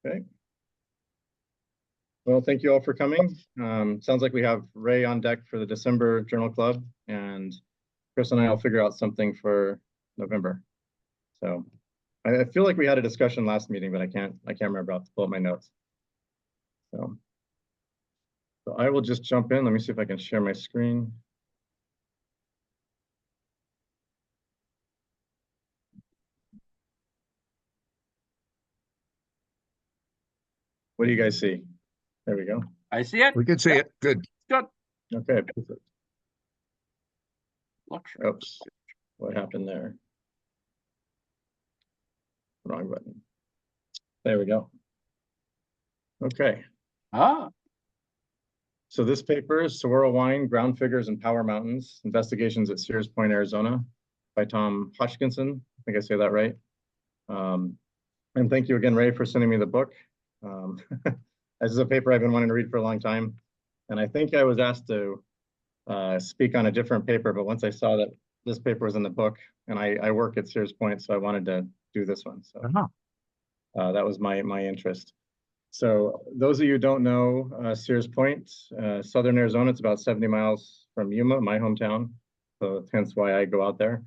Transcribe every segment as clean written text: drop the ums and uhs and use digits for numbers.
Okay. Well, thank you all for coming. Sounds like we have Ray on deck for the December Journal Club, and Chris and I will figure out something for November. So I feel like we had a discussion last meeting, but I can't remember. I'll have to pull up my notes. So I will just jump in. Let me see if I can share my screen. What do you guys see? There we go. I see it. We can see it. Good. Good. Okay. Perfect. Luxury. Oops. What happened there? Wrong button. There we go. Okay. So this paper is Saguaro Wine, Ground Figures and Power Mountains, Investigations at Sears Point, Arizona, by Tom Hoskinson. I think I say that right. And thank you again, Ray, for sending me the book. This is a paper I've been wanting to read for a long time. And I think I was asked to speak on a different paper, but once I saw that this paper was in the book, and I work at Sears Point, so I wanted to do this one. So that was my interest. So those of you who don't know Sears Point, Southern Arizona, it's about 70 miles from Yuma, my hometown. So hence why I go out there.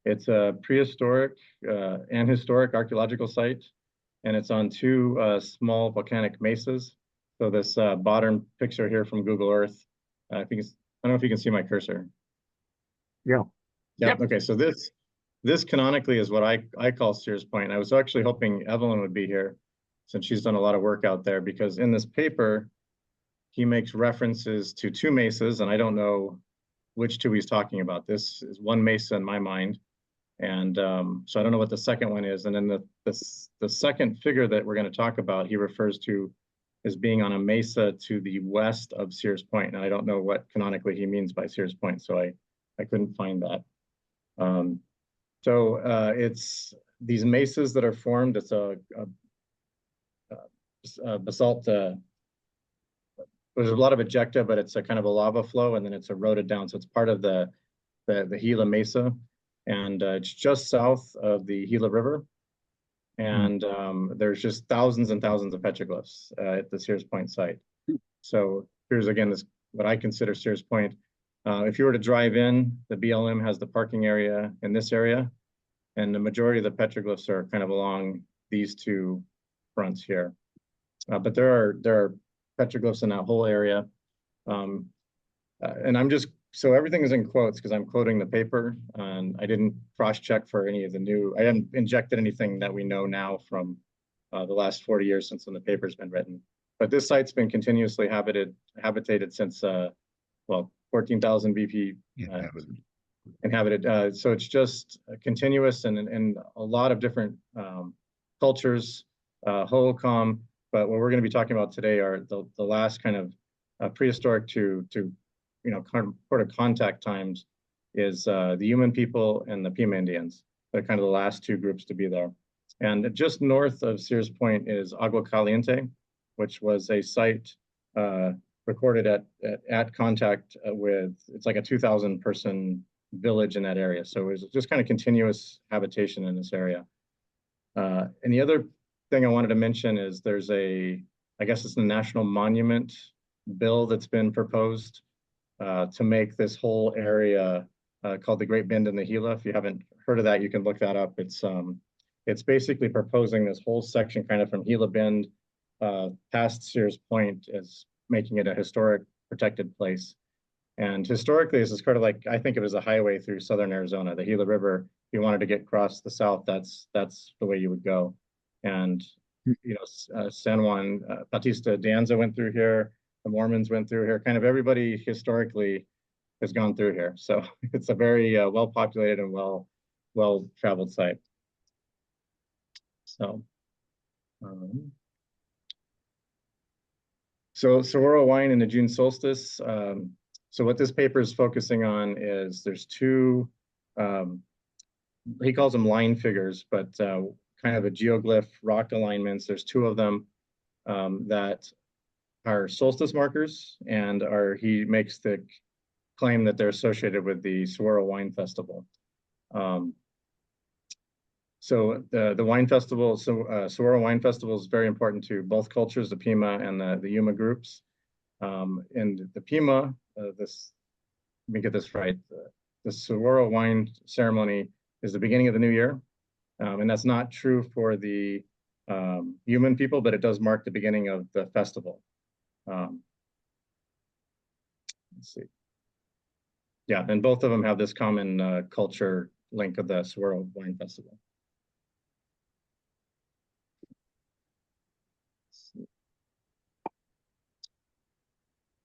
It's a prehistoric and historic archaeological site, and it's on two small volcanic mesas. So this bottom picture here from Google Earth, I don't know if you can see my cursor. Yeah. Yeah. Yep. Okay. So this canonically is what I call Sears Point. I was actually hoping Evelyn would be here, since she's done a lot of work out there, because in this paper, he makes references to two mesas, and I don't know which two he's talking about. This is one mesa in my mind. And so I don't know what the second one is. And then the second figure that we're going to talk about, he refers to as being on a mesa to the west of Sears Point. And I don't know what canonically he means by Sears Point, so I couldn't find that. It's these mesas that are formed. It's a basalt. There's a lot of ejecta, but it's a kind of a lava flow, and then it's eroded down. So it's part of the Gila Mesa, and it's just south of the Gila River. And there's just thousands and thousands of petroglyphs at the Sears Point site. So here's again what I consider Sears Point. If you were to drive in, the BLM has the parking area in this area, and the majority of the petroglyphs are kind of along these two fronts here. But there are petroglyphs in that whole area. And so everything is in quotes because I'm quoting the paper, and I didn't cross-check for any of I haven't injected anything that we know now from the last 40 years since when the paper's been written. But this site's been continuously habitated since, 14,000 BP inhabited. So it's just continuous and a lot of different cultures, Hohokam. But what we're going to be talking about today are the last kind of prehistoric to kind of contact times is the Yuma people and the Pima Indians. They're kind of the last two groups to be there. And just north of Sears Point is Agua Caliente, which was a site recorded at contact with, it's like a 2,000 person village in that area. So it was just kind of continuous habitation in this area. And the other thing I wanted to mention is there's I guess it's a national monument bill that's been proposed to make this whole area called the Great Bend in the Gila. If you haven't heard of that, you can look that up. It's basically proposing this whole section kind of from Gila Bend past Sears Point as making it a historic protected place. And historically, this is kind of like, I think of it as a highway through southern Arizona. The Gila River, if you wanted to get across the south, that's the way you would go. And San Juan Bautista de Anza went through here. The Mormons went through here. Kind of everybody historically has gone through here. So it's a very well-populated and well-traveled site. So Saguaro Wine in the June solstice. So what this paper is focusing on is there's two, he calls them line figures, but kind of a geoglyph rock alignments. There's two of them that are solstice markers, and he makes the claim that they're associated with the Saguaro Wine Festival. So the wine festival, Saguaro Wine Festival is very important to both cultures, the Pima and the Yuma groups. And the Pima, let me get this right. The Saguaro wine ceremony is the beginning of the new year. And that's not true for the Yuma people, but it does mark the beginning of the festival. Let's see. Yeah, and both of them have this common culture link of the Saguaro Wine Festival.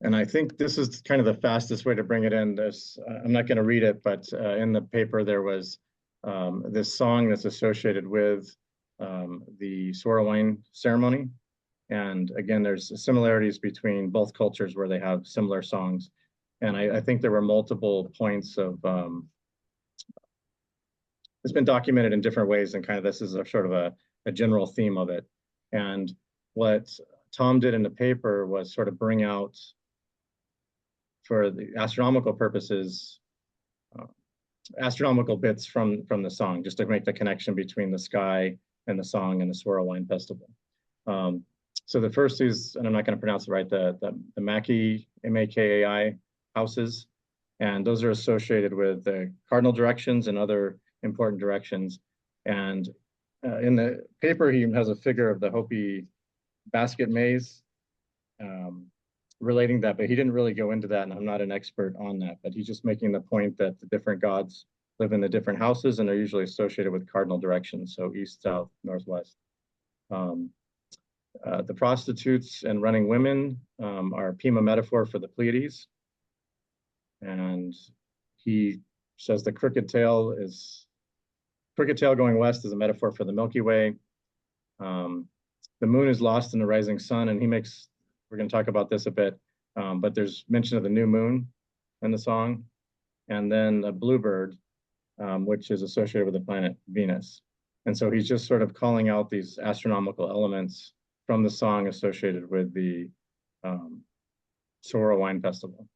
And I think this is kind of the fastest way to bring it in. I'm not going to read it, but in the paper there was this song that's associated with the Saguaro wine ceremony. And again, there's similarities between both cultures where they have similar songs. And I think there were multiple points of, it's been documented in different ways, and kind of this is a sort of a general theme of it. And what Tom did in the paper was sort of bring out, for the astronomical purposes, astronomical bits from the song, just to make the connection between the sky and the song and the Saguaro Wine Festival. So the first is, and I'm not going to pronounce it right, the Makai, M-A-K-A-I houses, and those are associated with the cardinal directions and other important directions. And in the paper, he has a figure of the Hopi basket maze, relating that, but he didn't really go into that, and I'm not an expert on that, but he's just making the point that the different gods live in the different houses and are usually associated with cardinal directions, so east, south, northwest. The prostitutes and running women are Pima metaphor for the Pleiades, and he says the crooked tail going west is a metaphor for the Milky Way. The moon is lost in the rising sun, and we're going to talk about this a bit, but there's mention of the new moon in the song, and then a bluebird, which is associated with the planet Venus. And so he's just sort of calling out these astronomical elements from the song associated with the Saguaro Wine Festival.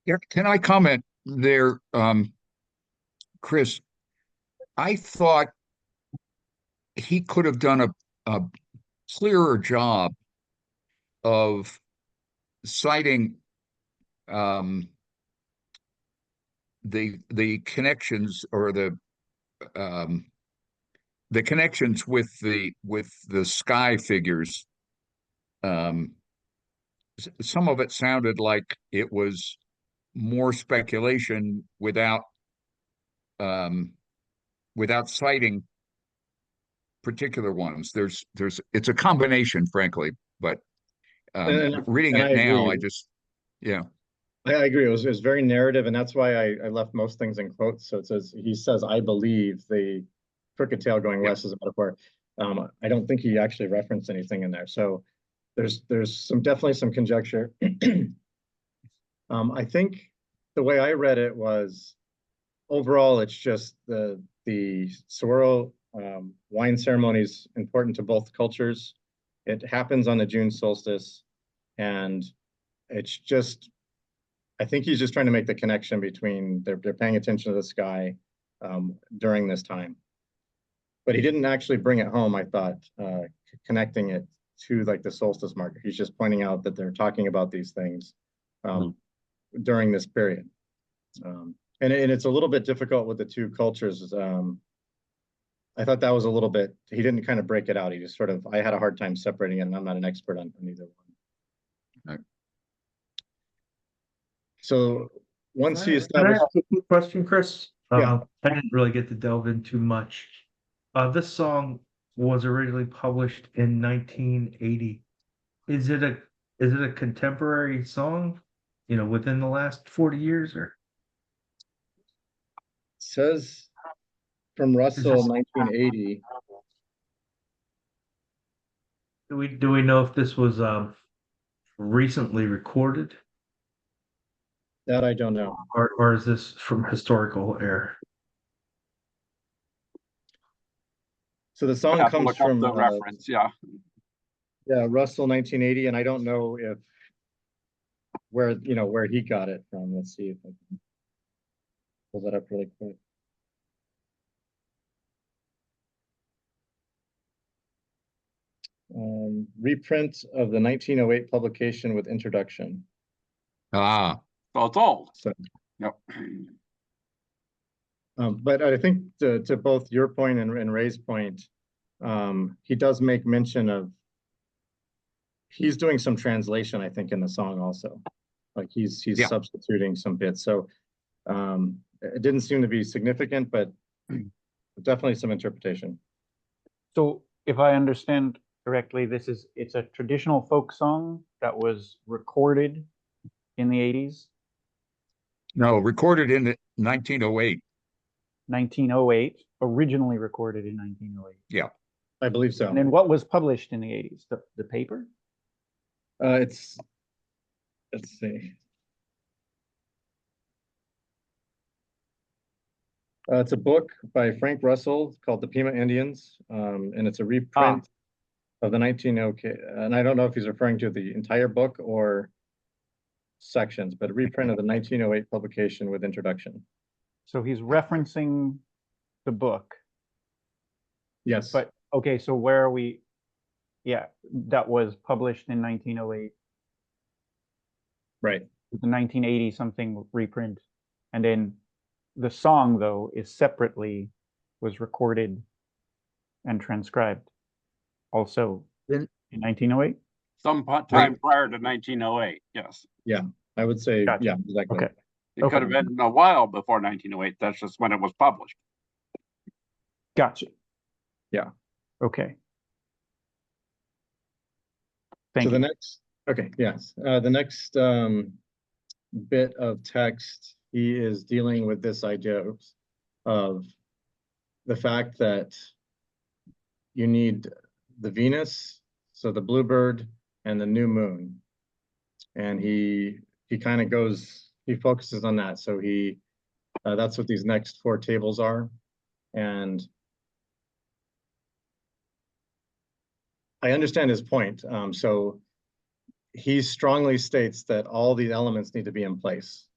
Yeah, can I comment there, Chris? I thought he could have done a clearer job of citing the connections, or the connections with the sky figures. Some of it sounded like it was more speculation without citing particular ones. It's a combination, frankly, but reading it now, I agree. It was very narrative, and that's why I left most things in quotes. So he says, I believe the crooked tail going west is a metaphor. I don't think he actually referenced anything in there. So there's definitely some conjecture. I think the way I read it was, overall, it's just the Saguaro wine ceremony is important to both cultures. It happens on the June solstice, and it's just, I think he's just trying to make the connection between they're paying attention to the sky during this time. But he didn't actually bring it home, I thought, connecting it to like the solstice marker. He's just pointing out that they're talking about these things during this period. And it's a little bit difficult with the two cultures. I thought that was a little bit, he didn't kind of break it out. He just sort of, I had a hard time separating it, and I'm not an expert on either one. Right. So once he Can I established. ask a quick question, Chris? Yeah. I didn't really get to delve in too much. This song was originally published in 1980. Is it a contemporary song, within the last 40 years, or? Says from Russell, 1980. Do we know if this was recently recorded? That I don't know. Or is this from historical era? So the song comes from the reference, yeah. Yeah, Russell, 1980, and I don't know if where he got it from. Let's see if I can pull that up really quick. reprint of the 1908 publication with introduction. Ah, So it's old. So, Yep. but I think to both your point and Ray's point, he does make mention of, he's doing some translation, I think, in the song also. Like he's Yeah. substituting some bits. So it didn't seem to be significant, but definitely some interpretation. So if I understand correctly, it's a traditional folk song that was recorded in the 80s, no, recorded in 1908. 1908, originally recorded in 1908. Yeah. I believe so. And then what was published in the 80s? The paper? Let's see. It's a book by Frank Russell called The Pima Indians, and it's a reprint of the 1908, and I don't know if he's referring to the entire book or sections, but a reprint of the 1908 publication with introduction. So he's referencing the book. Yes. But okay, so where are we? Yeah, that was published in 1908. Right. The 1980 something reprint. And then the song, though, is separately was recorded and transcribed also Then- in 1908. Some time prior to 1908. Yes. Yeah, I would say, Gotcha. yeah, exactly. Okay. It Okay. could have been a while before 1908. That's just when it was published. Gotcha. Yeah. Okay. So Thank the you. next, okay, yes, the next bit of text, he is dealing with this idea of the fact that you need the Venus, so the bluebird, and the new moon. And he kind of goes, he focuses on that. So that's what these next 4 tables are. And I understand his point. So he strongly states that all the elements need to be in place,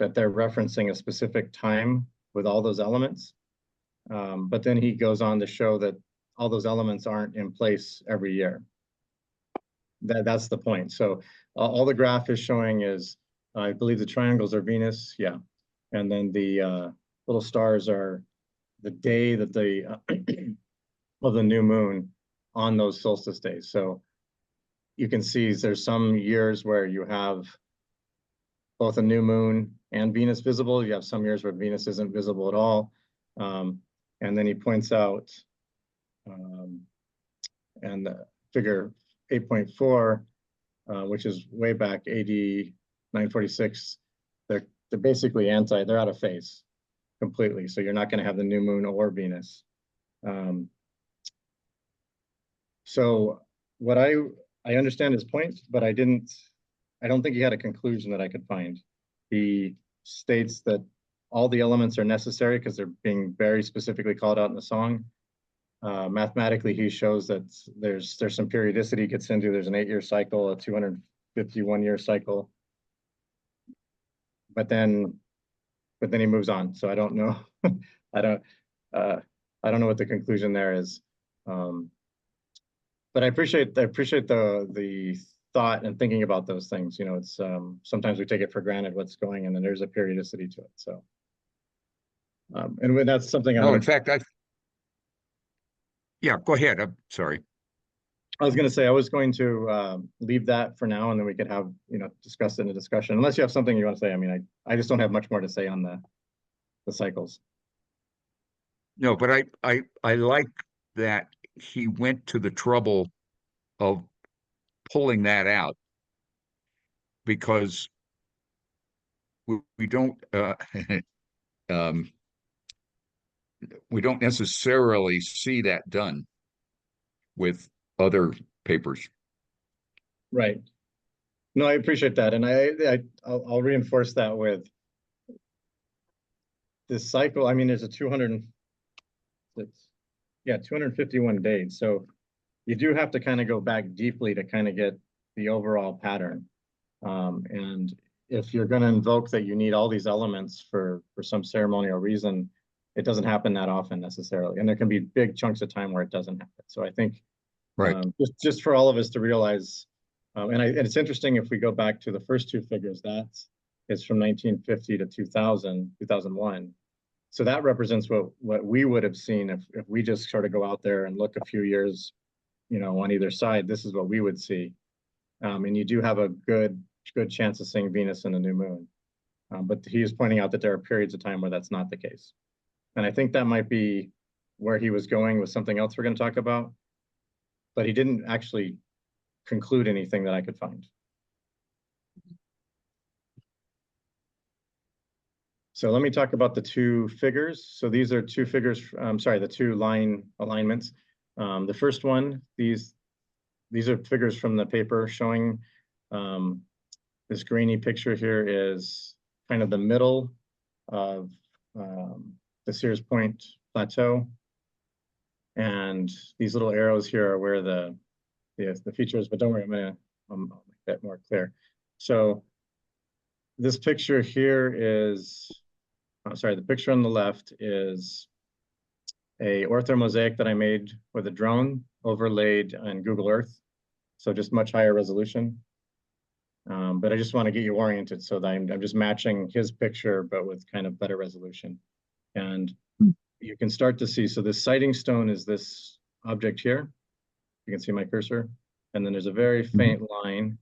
that they're referencing a specific time with all those elements. But then he goes on to show that all those elements aren't in place every year. That's the point. So all the graph is showing is, I believe the triangles are Venus, yeah. And then the little stars are the day that of the new moon on those solstice days. So you can see there's some years where you have both a new moon and Venus visible. You have some years where Venus isn't visible at all. And then he points out, and the figure 8.4, which is way back AD 946, they're basically they're out of phase completely. So you're not going to have the new moon or Venus. So what I understand his point, but I don't think he had a conclusion that I could find. He states that all the elements are necessary because they're being very specifically called out in the song. Mathematically, he shows that there's some periodicity he gets into. There's an 8-year cycle, a 251-year cycle. But then he moves on. So I don't know. I don't know what the conclusion there is. But I appreciate the thought and thinking about those things. You know, it's sometimes we take it for granted what's going, and then there's a periodicity to it. So, and when that's something No, in fact, yeah, go ahead. I'm sorry. I was going to say I was going to leave that for now, and then we could have discuss it in a discussion. Unless you have something you want to say. I mean, I just don't have much more to say on the cycles. No, but I like that he went to the trouble of pulling that out, because we don't we don't necessarily see that done with other papers. Right. No, I appreciate that, and I'll reinforce that with this cycle. I mean, there's a 251 days. So you do have to kind of go back deeply to kind of get the overall pattern. And if you're going to invoke that you need all these elements for some ceremonial reason, it doesn't happen that often necessarily. And there can be big chunks of time where it doesn't happen. So I think Right. Just for all of us to realize, and it's interesting if we go back to the first two figures, that is from 1950 to 2001. So that represents what we would have seen if we just sort of go out there and look a few years, on either side. This is what we would see, and you do have a good chance of seeing Venus and the new moon. But he is pointing out that there are periods of time where that's not the case, and I think that might be where he was going with something else we're going to talk about. But he didn't actually conclude anything that I could find. So let me talk about the two figures. So these are two figures, the two line alignments. The first one, these are figures from the paper showing this grainy picture here is kind of the middle of the Sears Point Plateau. And these little arrows here are where the features, but don't worry, I'll make that more clear. So this picture here is, the picture on the left is a orthomosaic that I made with a drone overlaid on Google Earth. So just much higher resolution. But I just want to get you oriented so that I'm just matching his picture, but with kind of better resolution. And you can start to see, so this sighting stone is this object here. You can see my cursor. And then there's a very faint line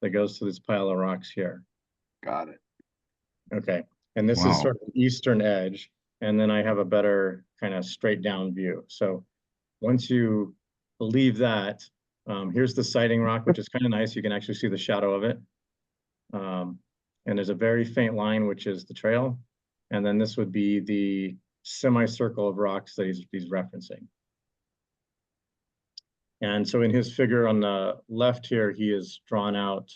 that goes to this pile of rocks here. Got it. Okay. And this is sort of the eastern edge. And then I have a better kind of straight down view. So once you believe that, here's the sighting rock, which is kind of nice. You can actually see the shadow of it. And there's a very faint line, which is the trail. And then this would be the semicircle of rocks that he's referencing. And so in his figure on the left here, he has drawn out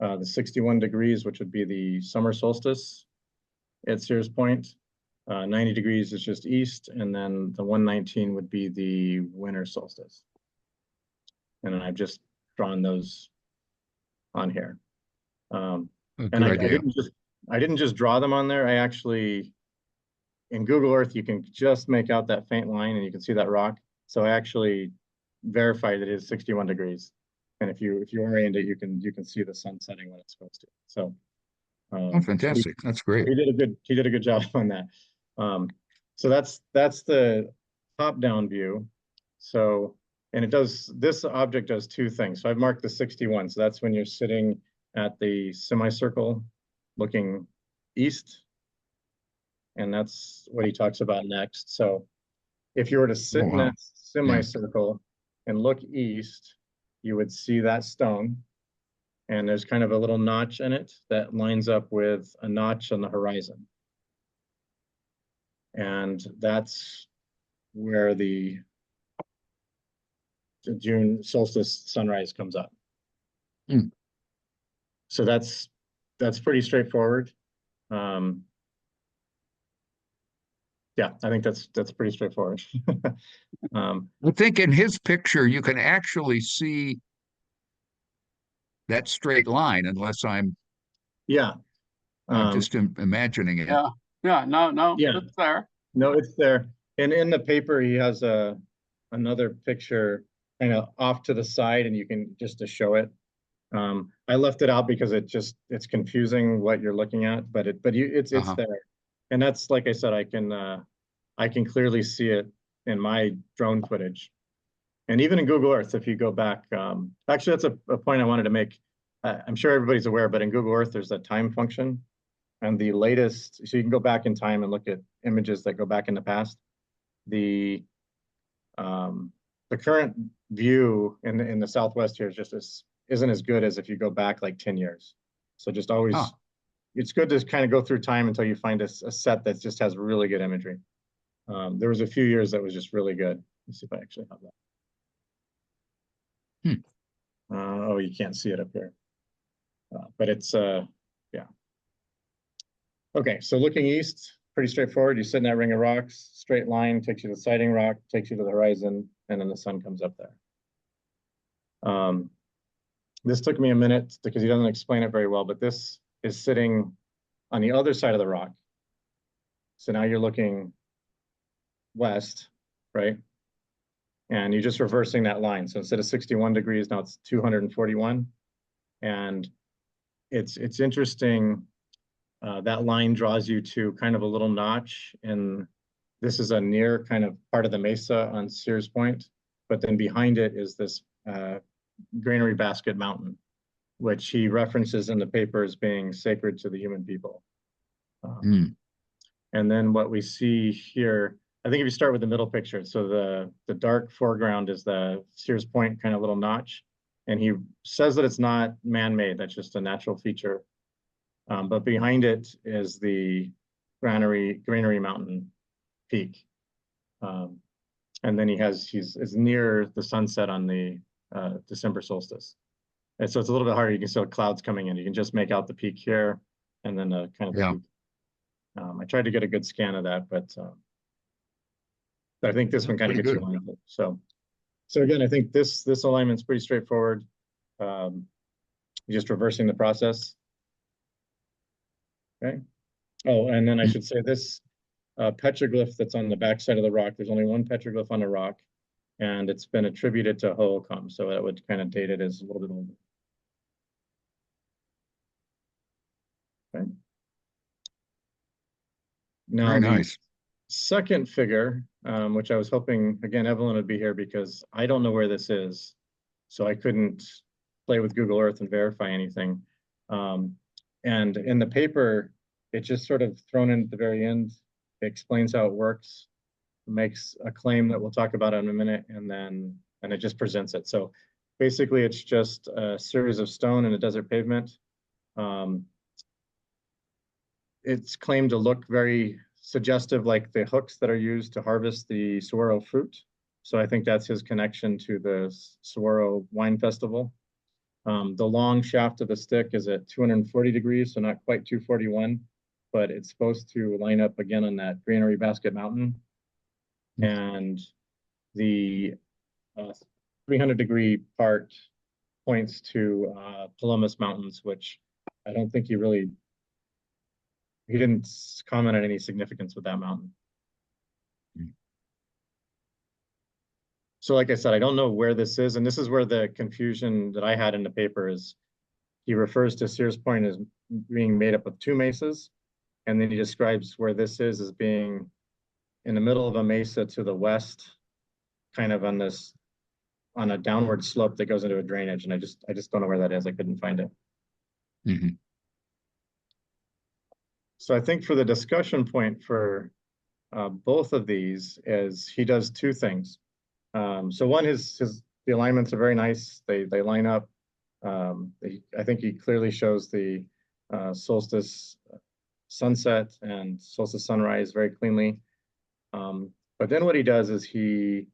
the 61 degrees, which would be the summer solstice at Sears Point. 90 degrees is just east, and then the 119 would be the winter solstice. And then I've just drawn those on here. And I didn't just draw them on there. I actually, in Google Earth, you can just make out that faint line and you can see that rock. So I actually verified that it is 61 degrees. And if you orient it, you can see the sun setting when it's supposed to. So fantastic. That's great. He did a good job on that. So that's the top-down view. So, and this object does two things. So I've marked the 61. So that's when you're sitting at the semicircle looking east. And that's what he talks about next. So if you were to sit in that semicircle and look east, you would see that stone. And there's kind of a little notch in it that lines up with a notch on the horizon. And that's where the June solstice sunrise comes up. So that's pretty straightforward. Yeah, I think that's pretty straightforward. I think in his picture, you can actually see that straight line, unless I'm just imagining it. Yeah, no, it's there. No, it's there. And in the paper, he has another picture kind of off to the side, and you can just to show it. I left it out because it's confusing what you're looking at, but it's there. And that's, like I said, I can clearly see it in my drone footage. And even in Google Earth, if you go back, actually, that's a point I wanted to make. I'm sure everybody's aware, but in Google Earth, there's a time function. And the latest, so you can go back in time and look at images that go back in the past. The current view in the Southwest here isn't as good as if you go back like 10 years. So just always, it's good to kind of go through time until you find a set that just has really good imagery. There was a few years that was just really good. Let's see if I actually have that. Oh, you can't see it up here. But it's, yeah. Okay, so looking east, pretty straightforward. You sit in that ring of rocks, straight line takes you to the sighting rock, takes you to the horizon, and then the sun comes up there. This took me a minute because he doesn't explain it very well, but this is sitting on the other side of the rock. So now you're looking west, right? And you're just reversing that line. So instead of 61 degrees, now it's 241. And it's interesting. That line draws you to kind of a little notch, and this is a near kind of part of the mesa on Sears Point, but then behind it is this Granary Basket Mountain, which he references in the paper as being sacred to the human people. And then what we see here, I think if you start with the middle picture, so the dark foreground is the Sears Point kind of little notch, and he says that it's not man-made, that's just a natural feature. But behind it is the Granary Mountain peak. And then he's near the sunset on the December solstice. And so it's a little bit harder. You can see clouds coming in. You can just make out the peak here and then kind of the peak. I tried to get a good scan of that, but I think this one kind of gets you on it. So again, I think this alignment's pretty straightforward. Just reversing the process. Okay. Oh, and then I should say this petroglyph that's on the back side of the rock, there's only one petroglyph on the rock, and it's been attributed to Hohokam, so that would kind of date it as a little bit older. Okay. Now, Very nice. Second figure, which I was hoping, again, Evelyn would be here because I don't know where this is, so I couldn't play with Google Earth and verify anything. And in the paper, it's just sort of thrown in at the very end. It explains how it works, makes a claim that we'll talk about in a minute, and it just presents it. So basically, it's just a series of stone and a desert pavement. It's claimed to look very suggestive like the hooks that are used to harvest the saguaro fruit. So I think that's his connection to the Saguaro Wine Festival. The long shaft of the stick is at 240 degrees, so not quite 241, but it's supposed to line up again on that Granary Basket Mountain. And the 300-degree part points to Palomas Mountains, which I don't think he didn't comment on any significance with that mountain. So like I said, I don't know where this is, and this is where the confusion that I had in the paper is. He refers to Sears Point as being made up of two mesas, and then he describes where this is as being in the middle of a mesa to the west, kind of on a downward slope that goes into a drainage, and I just don't know where that is. I couldn't find it. So I think for the discussion point for both of these is he does two things. So one is the alignments are very nice. They line up. I think he clearly shows the solstice sunset and solstice sunrise very cleanly. But then what he does is he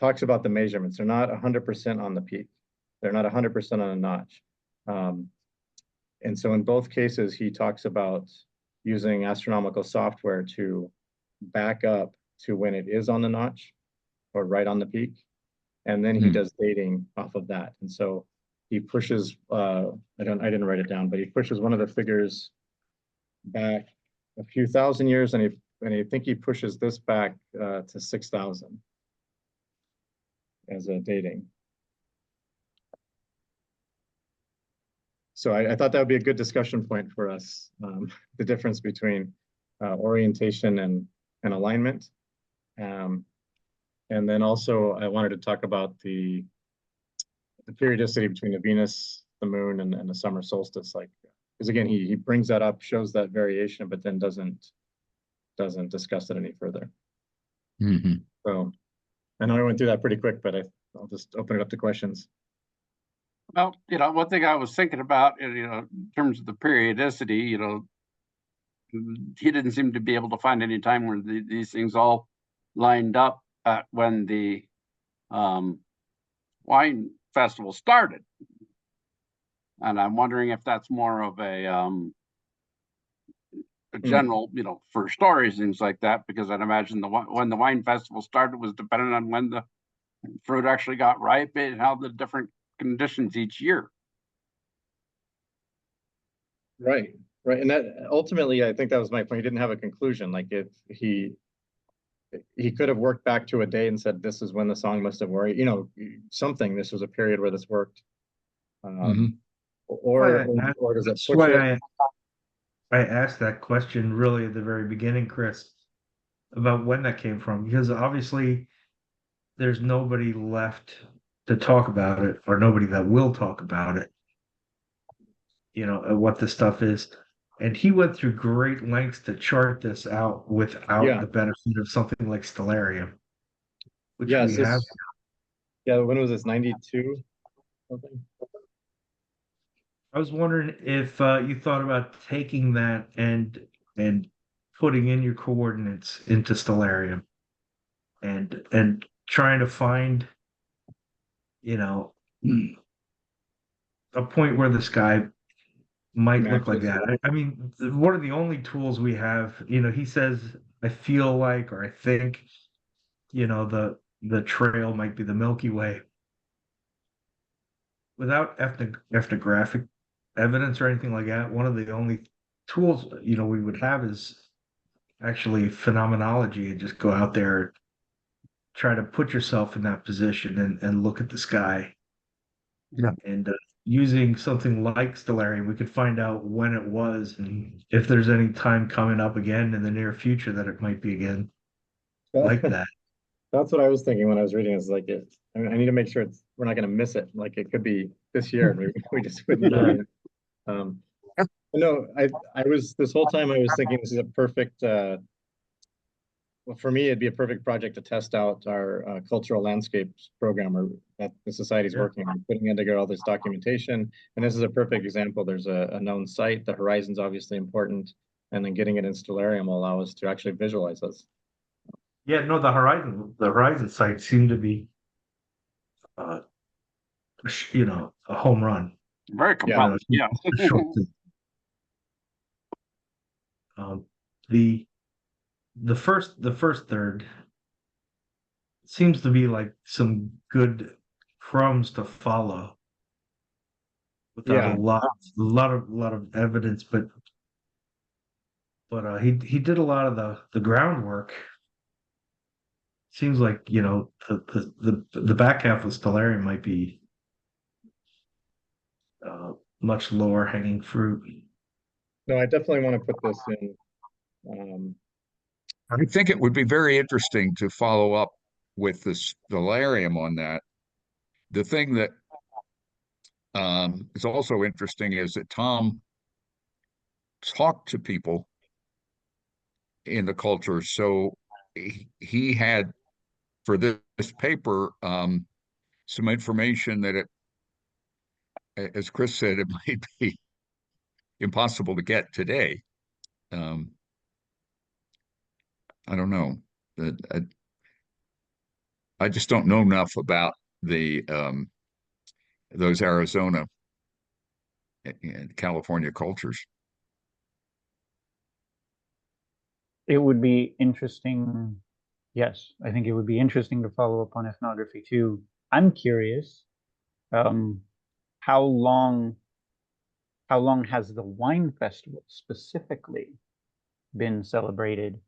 talks about the measurements. They're not 100% on the peak. They're not 100% on a notch. And so in both cases, he talks about using astronomical software to back up to when it is on the notch or right on the peak. And then he does dating off of that. And so he pushes, I didn't write it down, but he pushes one of the figures back a few thousand years, and I think he pushes this back to 6,000 as a dating. So I thought that would be a good discussion point for us, the difference between orientation and alignment. And then also I wanted to talk about the periodicity between the Venus, the moon, and the summer solstice. Because again, he brings that up, shows that variation, but then doesn't discuss it any further. So I know I went through that pretty quick, but I'll just open it up to questions. Well, one thing I was thinking about, in terms of the periodicity, he didn't seem to be able to find any time where these things all lined up at when the wine festival started. And I'm wondering if that's more of a general, for stories, things like that, because I'd imagine when the wine festival started was dependent on when the fruit actually got ripe and how the different conditions each year. Right. And that ultimately, I think that was my point. He didn't have a conclusion. If he could have worked back to a day and said, this is when the song must have worked, you know, something, this was a period where this worked. Mhm. Or does it That's push why it? I asked that question really at the very beginning, Chris, about when that came from, because obviously there's nobody left to talk about it, or nobody that will talk about it, you know, what this stuff is. And he went through great lengths to chart this out without Yeah. the benefit of something like Stellarium, which Yeah, we have. yeah, when was this, 92? Something? I was wondering if you thought about taking that and putting in your coordinates into Stellarium and trying to find, you know, a point where the sky might look like Matches. that. I mean, one of the only tools we have, you know, he says, I feel like, or I think, you know, the trail might be the Milky Way. Without ethnographic evidence or anything like that, one of the only tools, you know, we would have is actually phenomenology, and just go out there, try to put yourself in that position and look at the sky. Yeah. And using something like Stellarium, we could find out when it was and if there's any time coming up again in the near future that it might be again like that. That's what I was thinking when I was reading. Is like, I mean, I need to make sure we're not going to miss it. Like, it could be this year, and we just wouldn't know. No, I was, this whole time I was thinking this is a perfect. Well, for me, it'd be a perfect project to test out our cultural landscapes program, or that the society's working on, putting together all this documentation. And this is a perfect example. There's a known site. The horizon's obviously important, and then getting it in Stellarium will allow us to actually visualize this. Yeah, no, the horizon sites seem to be, you know, a home run. Very compelling, yeah. Short thing. The first third seems to be like some good crumbs to follow without Yeah. a lot of evidence, but he did a lot of the groundwork. Seems like, you know, the back half of Stellarium might be much lower hanging fruit. No, I definitely want to put this in. I think it would be very interesting to follow up with the stellarium on that. The thing that is also interesting is that Tom talked to people in the culture. So he had, for this paper, some information that as Chris said, it might be impossible to get today. I don't know. I just don't know enough about the those Arizona and California cultures. It would be interesting. Yes, I think it would be interesting to follow up on ethnography too. I'm curious, um, how long has the wine festival specifically been celebrated,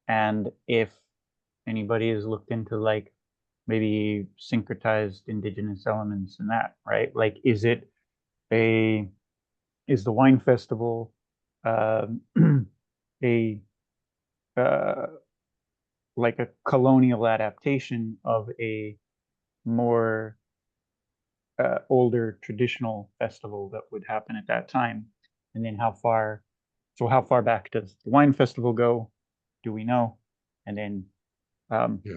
and if anybody has looked into like maybe syncretized indigenous elements in that, right? Like, is the wine festival um, a uh, like a colonial adaptation of a more older traditional festival that would happen at that time? And then how far back does the wine festival go? Do we know? And then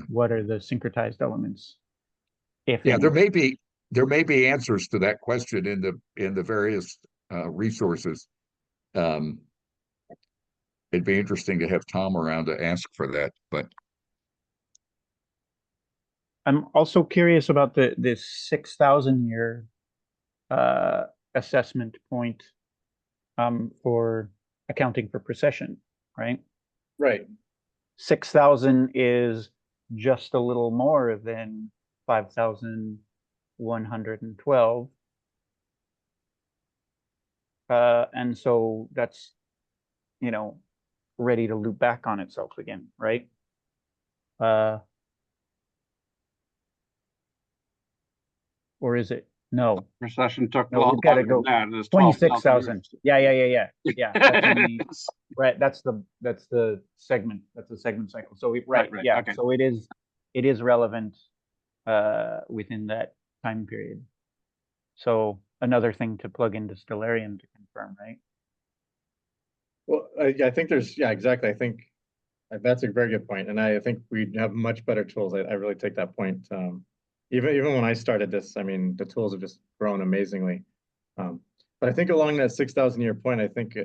what are the syncretized elements, if Yeah, any? there may be answers to that question in the various resources. It'd be interesting to have Tom around to ask for that, but I'm also curious about this 6,000 year uh, assessment point for accounting for precession, right? Right. 6,000 is just a little more than 5,112. And so that's, you know, ready to loop back on itself again, right? Or is it? No, Procession took no, long we've got to longer than go. that. It was 26,000. 12,000 Yeah. That's only right. That's the segment. That's the segment cycle. So Right, yeah. okay. So it is relevant within that time period. So another thing to plug into Stellarium to confirm, right? Well, I think there's, yeah, exactly. I think that's a very good point. And I think we have much better tools. I really take that point. Even when I started this, I mean, the tools have just grown amazingly. But I think along that 6,000 year point, I think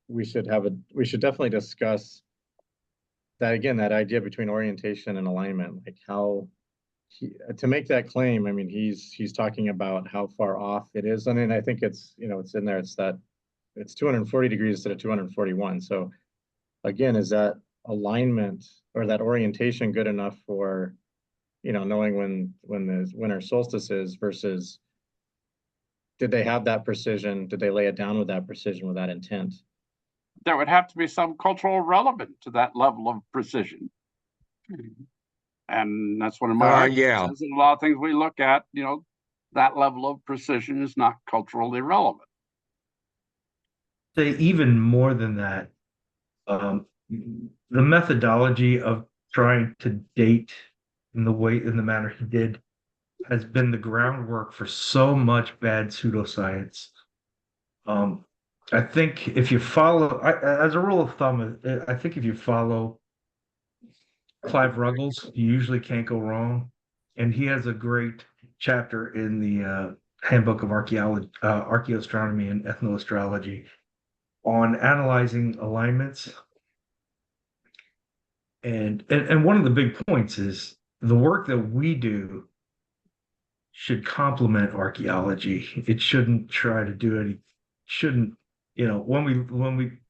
we should definitely discuss that again, that idea between orientation and alignment, like how to make that claim. I mean, he's talking about how far off it is. I mean, I think it's, it's in there. It's 240 degrees instead of 241. So again, is that alignment or that orientation good enough for, knowing when the winter solstice is versus did they have that precision? Did they lay it down with that precision, with that intent? There would have to be some cultural relevance to that level of precision. And that's one of my arguments. A lot of things we look at, that level of precision is not culturally relevant. Say even more than that, the methodology of trying to date in the manner he did has been the groundwork for so much bad pseudoscience. I think if you follow, as a rule of thumb, I think if you follow Clive Ruggles, you usually can't go wrong. And he has a great chapter in the Handbook of Archaeoastronomy and Ethnoastrology on analyzing alignments. And one of the big points is the work that we do should complement archaeology. It shouldn't try to do any, shouldn't, when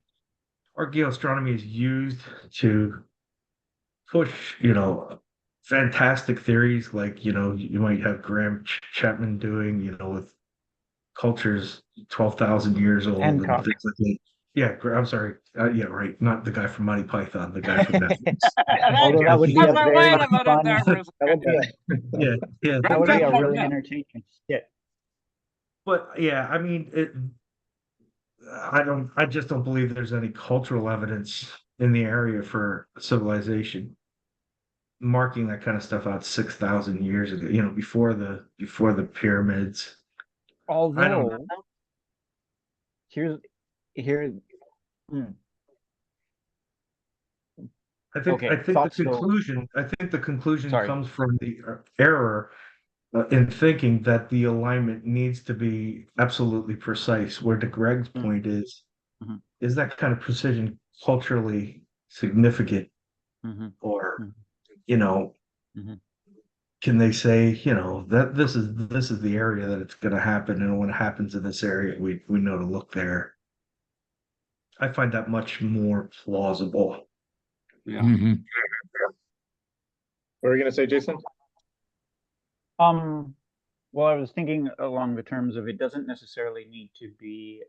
archaeoastronomy is used to push, fantastic theories like, you might have Graham Chapman doing, with cultures 12,000 years old and Hancock. things like that. Yeah, I'm sorry. Yeah, right. Not the guy from Monty Python, the guy from Netflix. Although that would be a very fun. Yeah. That would be a really entertaining skit. But yeah, I mean, I just don't believe there's any cultural evidence in the area for civilization marking that kind of stuff out 6,000 years ago, before the pyramids. Although here I think the conclusion comes from the error in thinking that the alignment needs to be absolutely precise, where to Greg's point is that kind of precision culturally significant? Or, can they say, that this is the area that it's going to happen, and when it happens in this area, we know to look there. I find that much more plausible. Yeah. Mhm. What were you going to say, Jason? Well, I was thinking along the terms of it doesn't necessarily need to be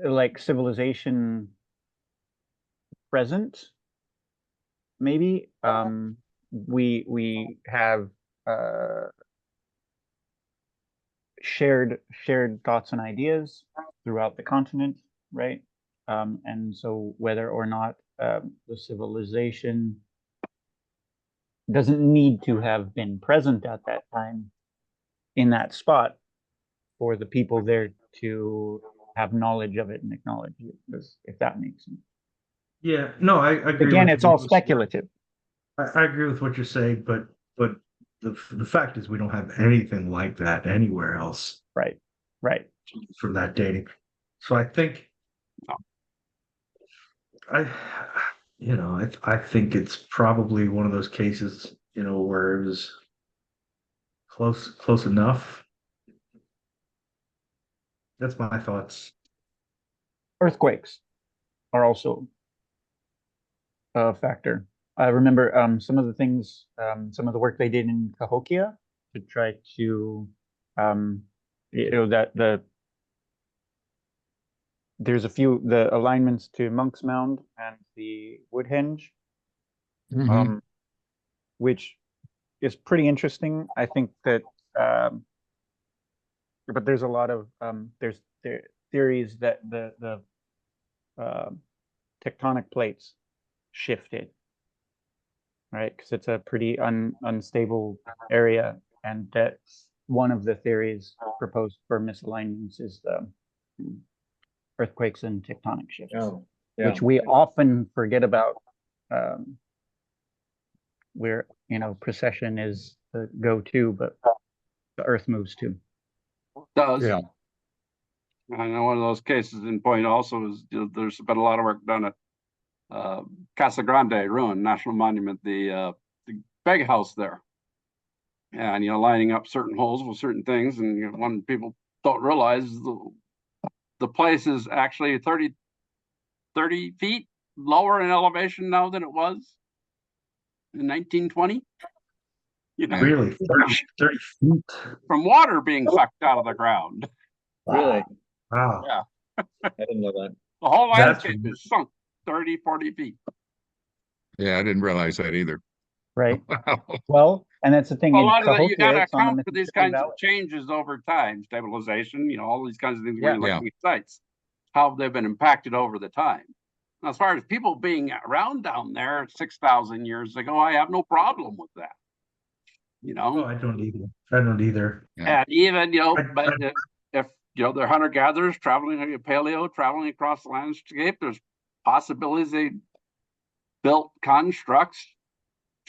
like civilization present. Maybe we have shared thoughts and ideas throughout the continent, right? And so whether or not the civilization doesn't need to have been present at that time in that spot for the people there to have knowledge of it and acknowledge it, if that makes sense. Yeah, no, I agree. Again, it's all speculative. I agree with what you're saying, but the fact is we don't have anything like that anywhere else. Right. From that dating. So I think I think it's probably one of those cases, where it was close enough. That's my thoughts. Earthquakes are also a factor. I remember some of the things, some of the work they did in Cahokia to try to, that there's a few, the alignments to Monk's Mound and the Woodhenge, Mhm. which is pretty interesting. I think that, but there's a lot of there's theories that the tectonic plates shifted, right? Because it's a pretty unstable area, and that's one of the theories proposed for misalignments is the earthquakes and tectonic shifts, Oh, yeah. which we often forget about. Where precession is the go-to, but the Earth moves too. Does. Yeah. I know one of those cases in point also is there's been a lot of work done at Casa Grande Ruin National Monument, the bag house there, and lining up certain holes with certain things, and one people don't realize the place is actually 30 feet lower in elevation now than it was in 1920. Yeah. Really? 30 feet? From water being sucked out of the ground. Really? Wow. Yeah. I didn't know that. The whole That's landscape is sunk 30, 40 feet. Yeah, I didn't realize that either. Right. Wow. Well, and that's the thing Well, a in lot of that, you got Cahokia, to it's on the account for these Mississippi kinds Valley. of changes over time, stabilization, all these kinds of things Yeah. when you're looking at sites, how they've been impacted over the time. Now, as far as people being around down there 6,000 years ago, I have no problem with that. Oh, I don't either. I don't either. Yeah. And even, but if, they're hunter-gatherers traveling, paleo, traveling across the landscape, there's possibilities they built constructs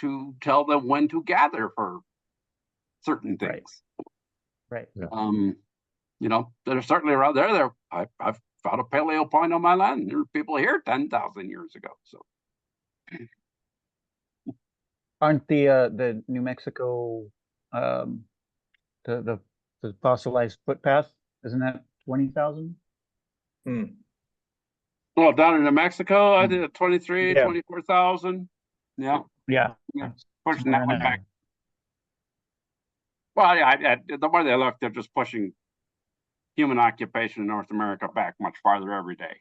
to tell them when to gather for certain things. Right. They're certainly around there. I've found a paleo point on my land. There were people here 10,000 years ago. So Aren't the New Mexico the fossilized footpath, isn't that 20,000? well, down in New Mexico, I did 23, Yeah. 24,000. Yeah. Yeah. Pushing that one back. Well, yeah, the way they look, they're just pushing human occupation in North America back much farther every day.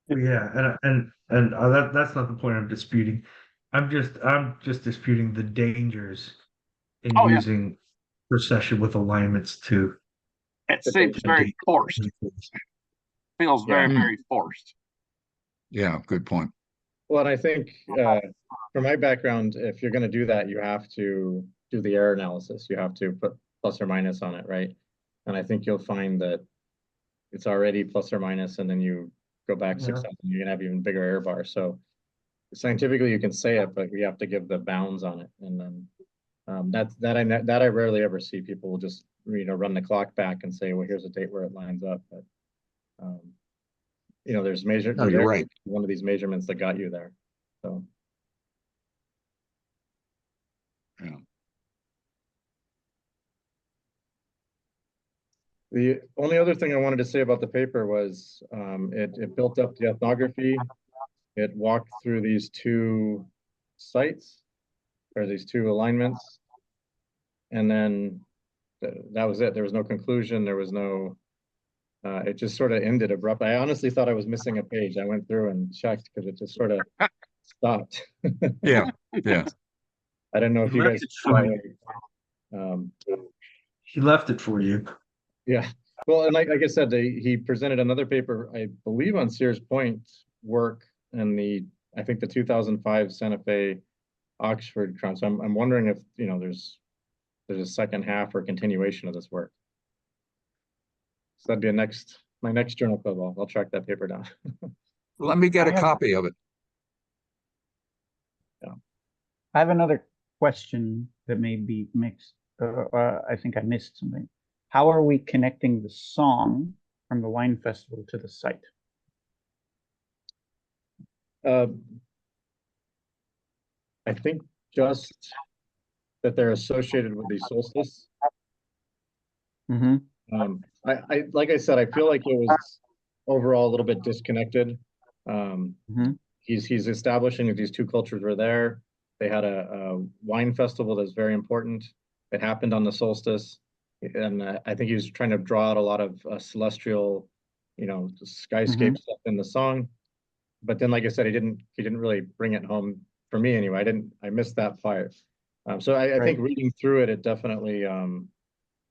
Yeah, and that's not the point I'm disputing. I'm just disputing the dangers in Oh, yeah. using precession with alignments to It seems very forced. Feels very, Yeah. very forced. Yeah, good point. Well, and I think from my background, if you're going to do that, you have to do the error analysis. You have to put plus or minus on it, right? And I think you'll find that it's already plus or minus, and then you go back 6,000, you're going to have even bigger error bar. So scientifically, you can say it, but we have to give the bounds on it. And then that I rarely ever see. People will just run the clock back and say, well, here's a date where it lines up. But there's No, you're right. one of these measurements that got you there. So Yeah. the only other thing I wanted to say about the paper was it built up the ethnography. It walked through these two sites, or these two alignments, and then that was it. There was no conclusion. There was no. It just sort of ended abruptly. I honestly thought I was missing a page. I went through and checked because it just sort of stopped. Yeah. Yeah. I don't know if you guys. He left it for you. Yeah. Well, and like I said, he presented another paper, I believe, on Sears Point work and I think the 2005 Santa Fe Oxford Crown. So I'm wondering if there's a second half or continuation of this work. So that'd be my next journal club. I'll track that paper down. Let me get a copy of it. Yeah. I have another question that may be mixed. I think I missed something. How are we connecting the song from the wine festival to the site? I think just that they're associated with the solstice. Mm-hmm. I like I said, I feel like it was overall a little bit disconnected. He's establishing that these two cultures were there. They had a wine festival that's very important. It happened on the solstice, and I think he was trying to draw out a lot of celestial you know, the skyscape stuff in the song. But then, like I said, he didn't really bring it home for me anyway. I missed that fire. So I think reading through it, it definitely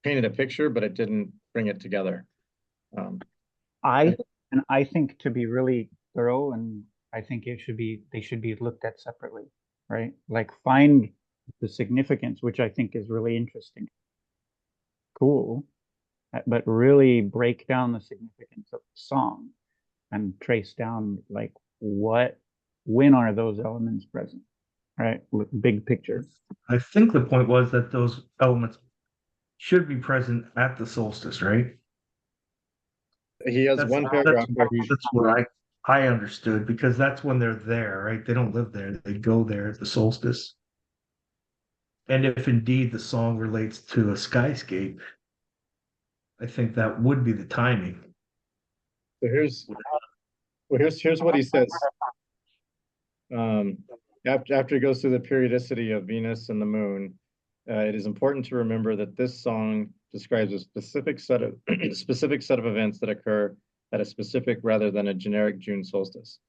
painted a picture, but it didn't bring it together. I think to be really thorough, and I think they should be looked at separately, right? Like find the significance, which I think is really interesting. Cool. But really break down the significance of the song and trace down like when are those elements present, right? Big picture. I think the point was that those elements should be present at the solstice, right? He has one paragraph where that's what I understood, because that's when they're there, right? They don't live there; they go there at the solstice. And if indeed the song relates to a skyscape, I think that would be the timing. So here's what he says. After he goes through the periodicity of Venus and the moon, it is important to remember that this song describes a specific set of events that occur at a specific rather than a generic June solstice.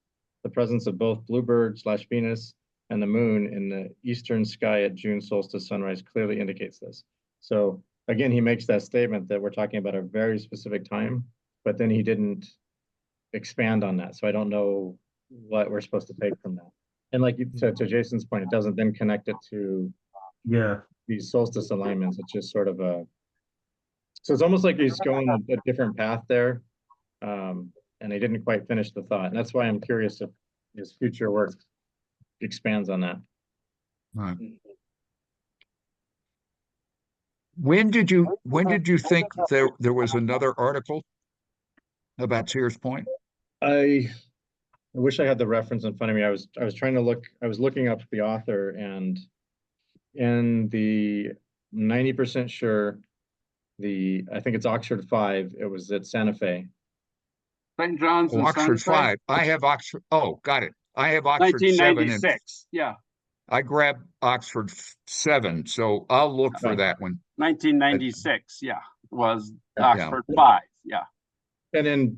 The presence of both Bluebird/Venus and the moon in the eastern sky at June solstice sunrise clearly indicates this. So again, he makes that statement that we're talking about a very specific time, but then he didn't expand on that. So I don't know what we're supposed to take from that. And like to Jason's point, it doesn't then connect it to these solstice alignments. It's just sort of so it's almost like he's going a different path there. And he didn't quite finish the thought. And that's why I'm curious if his future work expands on that. Right. When did you think there was another article about Sears Point? I wish I had the reference in front of me. I was trying to look. I was looking up the author, and in the 90% sure, I think it's Oxford 5. It was at Santa Fe. St. John's and Oxford 5. I have Oxford. Oh, got it. I have Oxford 7. 1996. Yeah. I grabbed Oxford 7, so I'll look for that one. 1996. Yeah, was Oxford 5. Yeah. And then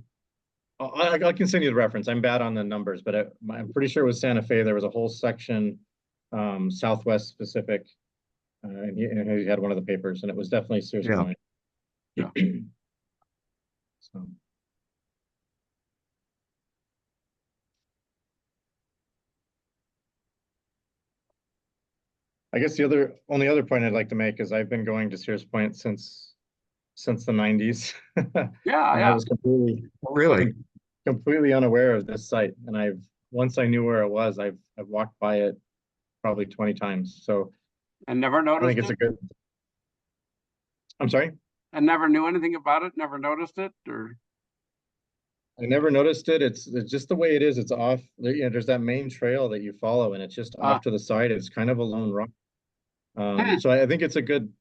I can send you the reference. I'm bad on the numbers, but I'm pretty sure it was Santa Fe. There was a whole section, Southwest Pacific, and he had one of the papers, and it was definitely Sears Point. Yeah. So. I guess the only other point I'd like to make is I've been going to Sears Point since the 90s. Yeah. I was completely unaware of this site, and once I knew where it was, I've walked by it probably 20 times. So and never noticed. I think it's a good. I'm sorry. I never knew anything about it. Never noticed it, or. I never noticed it. It's just the way it is. It's off. You know, there's that main trail that you follow, and it's just off to the side. It's kind of a lone rock. So I think it's a good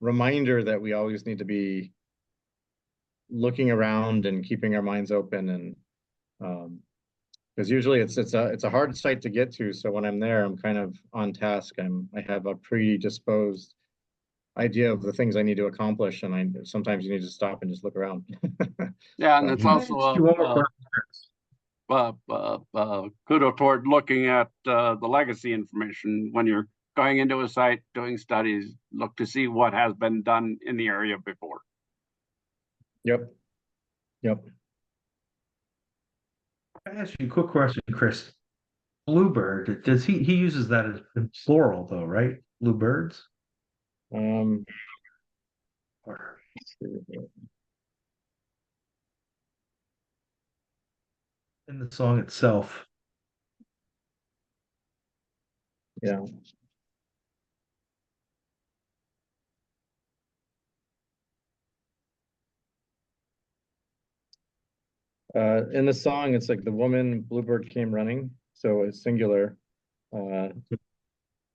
reminder that we always need to be looking around and keeping our minds open, and because usually it's a hard site to get to. So when I'm there, I'm kind of on task. I have a predisposed idea of the things I need to accomplish, and sometimes you need to stop and just look around. Yeah, and it's also kudos toward looking at the legacy information when you're going into a site, doing studies. Look to see what has been done in the area before. Yep. I ask you a quick question, Chris. Bluebird, does he uses that as in plural though, right? Bluebirds? In the song itself. Yeah. In the song, it's like the woman bluebird came running, so it's singular.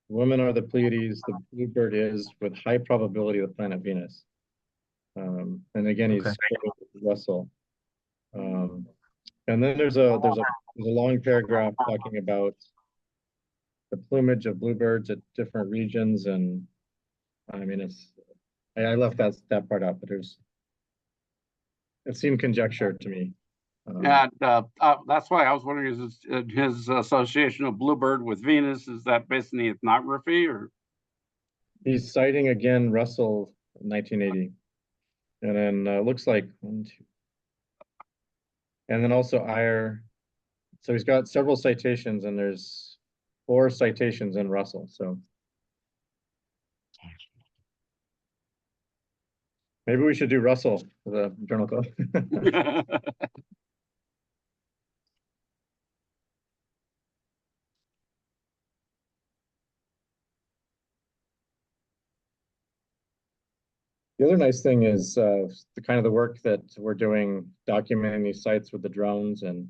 Women are the Pleiades, the bluebird is with high probability the planet Venus. And again, he's Russell. And then there's a long paragraph talking about the plumage of bluebirds at different regions, and I mean I left that part out, but it seemed conjecture to me. And that's why I was wondering, is his association of Bluebird with Venus, is that based on the ethnography, or? He's citing again Russell 1980. And then looks like 1, 2. And then also Eyre. So he's got several citations, and there's 4 citations in Russell. So maybe we should do Russell for the journal club. The other nice thing is the kind of the work that we're doing, documenting these sites with the drones. And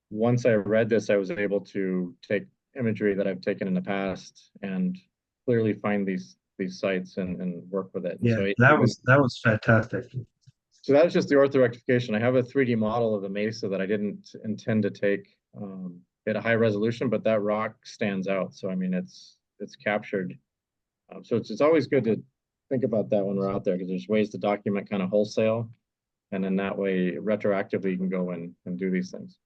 once I read this, I was able to take imagery that I've taken in the past and clearly find these sites and work with it. Yeah, So that was fantastic. So that's just the ortho-rectification. I have a 3D model of the mesa that I didn't intend to take at a high resolution, but that rock stands out. So I mean, it's captured. So it's always good to think about that when we're out there, because there's ways to document kind of wholesale, and then that way retroactively you can go in and do these things.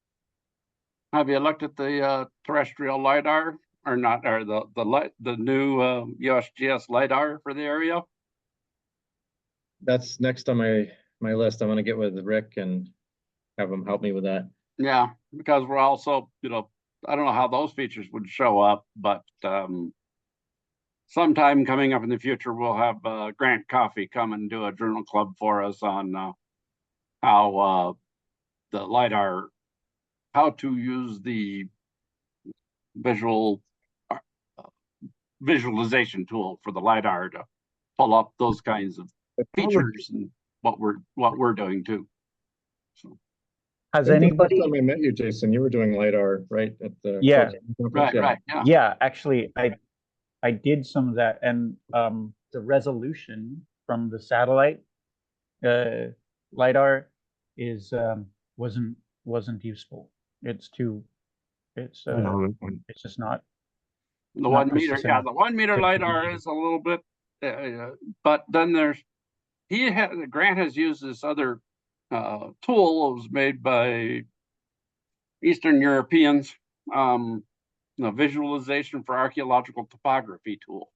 Have you looked at the terrestrial LiDAR, or not, or the new USGS LiDAR for the area? That's next on my list. I'm going to get with Rick and have him help me with that. Yeah, because we're also, I don't know how those features would show up, but sometime coming up in the future, we'll have Grant Coffey come and do a journal club for us on how the LiDAR, how to use the visualization tool for the LiDAR to pull up those kinds of features and what we're doing too. So Has the anybody? first time I met you, Jason, you were doing LiDAR, right? At the Yeah. right, yeah. Yeah, actually, I did some of that, and the resolution from the satellite LiDAR is wasn't useful. It's just not. The Not 1 meter, precise yeah, enough. the 1 meter LiDAR is a little bit, but then Grant has used this other tool. It was made by Eastern Europeans, visualization for archaeological topography tool,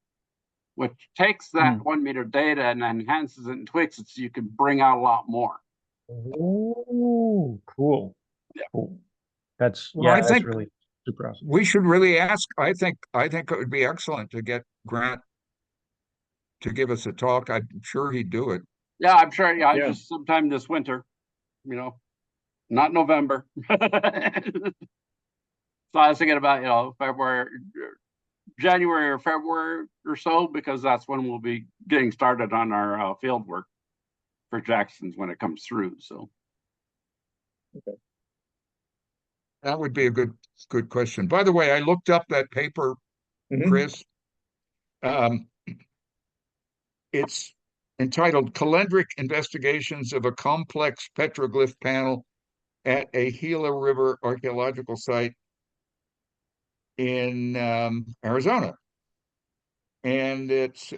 which takes that 1 meter data and enhances it and tweaks it so you can bring out a lot more. Oh, cool. Yeah. Cool. That's Well, I that's think really super awesome. we should really ask. I think it would be excellent to get Grant to give us a talk. I'm sure he'd do it. Yeah, I'm sure. Yeah, Yeah. just sometime this winter, not November. So I was thinking about, January or February or so, because that's when we'll be getting started on our field work for Jackson's when it comes through. So That would be a good question. By the way, I looked up that paper, Mhm. Chris. It's entitled Calendric Investigations of a Complex Petroglyph Panel at a Gila River Archaeological Site in Arizona. And it's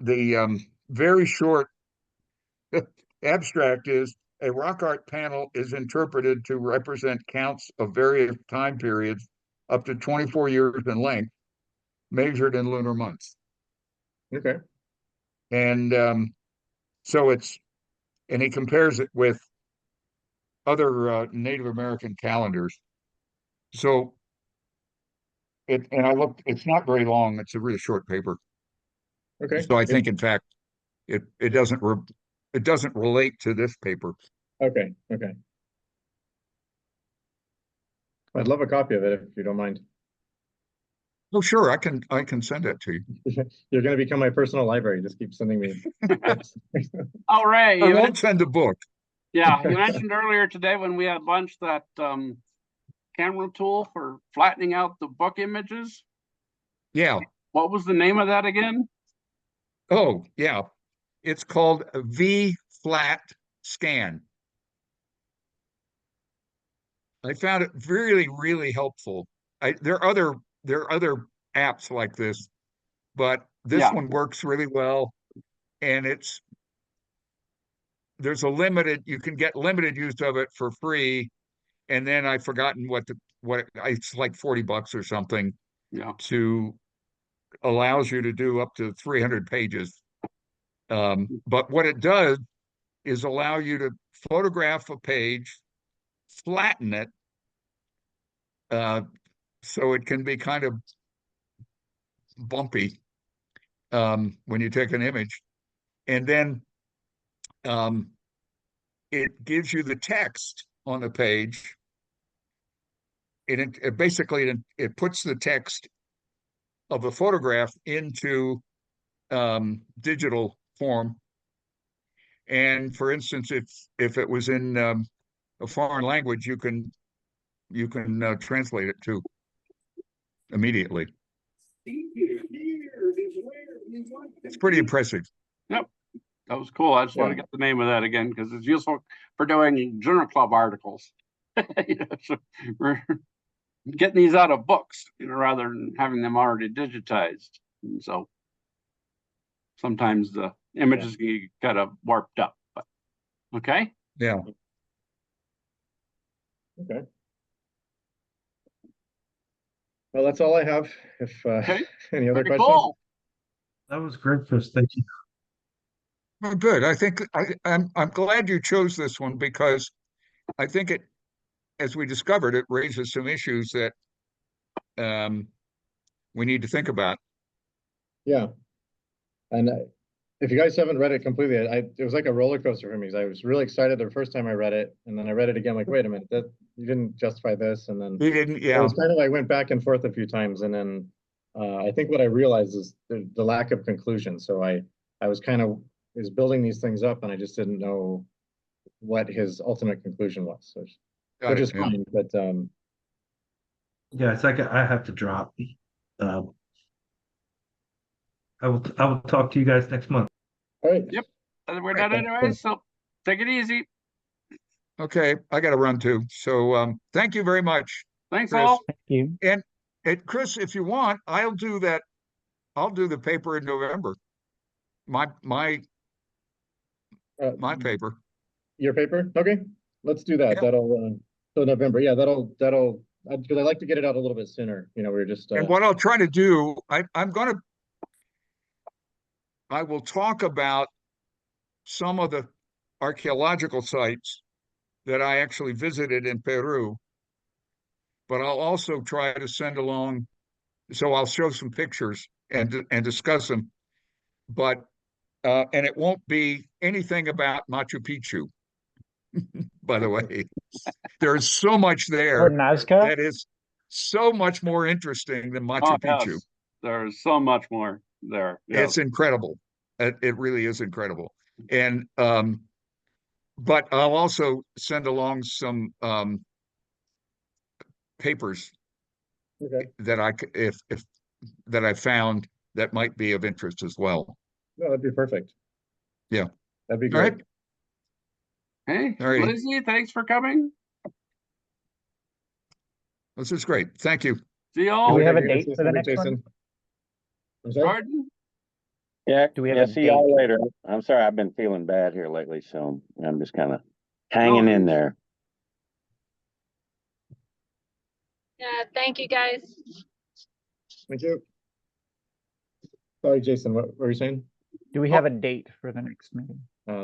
the very short abstract is a rock art panel is interpreted to represent counts of various time periods up to 24 years in length, measured in lunar months. Okay. And and he compares it with other Native American calendars. So and I looked, it's not very long. It's a really short paper. Okay. So I think, in fact, it doesn't relate to this paper. Okay. Okay. I'd love a copy of it if you don't mind. Oh, sure, I can send it to you. You're going to become my personal library. Just keep sending me books. Oh, Ray, I won't send a book. yeah, you mentioned earlier today when we had lunch that camera tool for flattening out the book images. Yeah. What was the name of that again? Oh, yeah. It's called V-Flat Scan. I found it really, really helpful. There are other apps like this, but this one works really well. and there's you can get limited use of it for free. And then I've forgotten it's like $40 or something Yeah. allows you to do up to 300 pages. But what it does is allow you to photograph a page, flatten it, so it can be kind of bumpy when you take an image, and then it gives you the text on the page. It basically puts the text of the photograph into digital form. And for instance, if it was in a foreign language, you can translate it too immediately. It's pretty impressive. Yep. That was cool. I just want to get the name of that again because it's useful for doing journal club articles. So we're getting these out of books, rather than having them already digitized. And so sometimes the images get kind of warped up. But okay. Yeah. Okay. Well, that's all I have. If any other questions? Cool. That was great, Chris. Thank you. Well, good. I think I'm glad you chose this one because I think as we discovered, it raises some issues that we need to think about. Yeah. And if you guys haven't read it completely, it was like a roller coaster for me because I was really excited the first time I read it, and then I read it again, like, wait a minute, that you didn't justify this, and then You didn't, it yeah. was kind of like went back and forth a few times, and then I think what I realized is the lack of conclusion. So I was building these things up, and I just didn't know what his ultimate conclusion was, which is fine. But Yeah, it's like I have to drop. I will talk to you guys next month. all right. Yep. We're done anyway, so take it easy. Okay, I got to run too. So thank you very much. Thanks, Chris. all. Thank you. And Chris, if you want, I'll do that. I'll do the paper in November. My paper. Your paper? Okay, let's do that. Yeah. That'll so November. Yeah, that'll because I like to get it out a little bit sooner. We're just And what I'll try to do, I will talk about some of the archaeological sites that I actually visited in Peru, but I'll also try to send along. So I'll show some pictures and discuss them, but and it won't be anything about Machu Picchu. By the way, there's so much there Or Nazca? that is so much more interesting than Machu Picchu. Yes. There's so much more there. Yes. It's incredible. It really is incredible. And but I'll also send along some papers that I found that might be of interest as well. No, that'd be perfect. Yeah. That'd be All great. right. Hey, All right. Lizzie, thanks for coming. This is great. Thank you. See you Do all. we have a Okay, date for the next one? Jason. I'm sorry? Jordan? Yeah, Do we have yeah, a see y'all date? later. I'm sorry, I've been feeling bad here lately, so I'm just kind of hanging in there. Yeah, thank you guys. Thank you. Sorry, Jason, what were you saying? Do we have a date for the next meeting?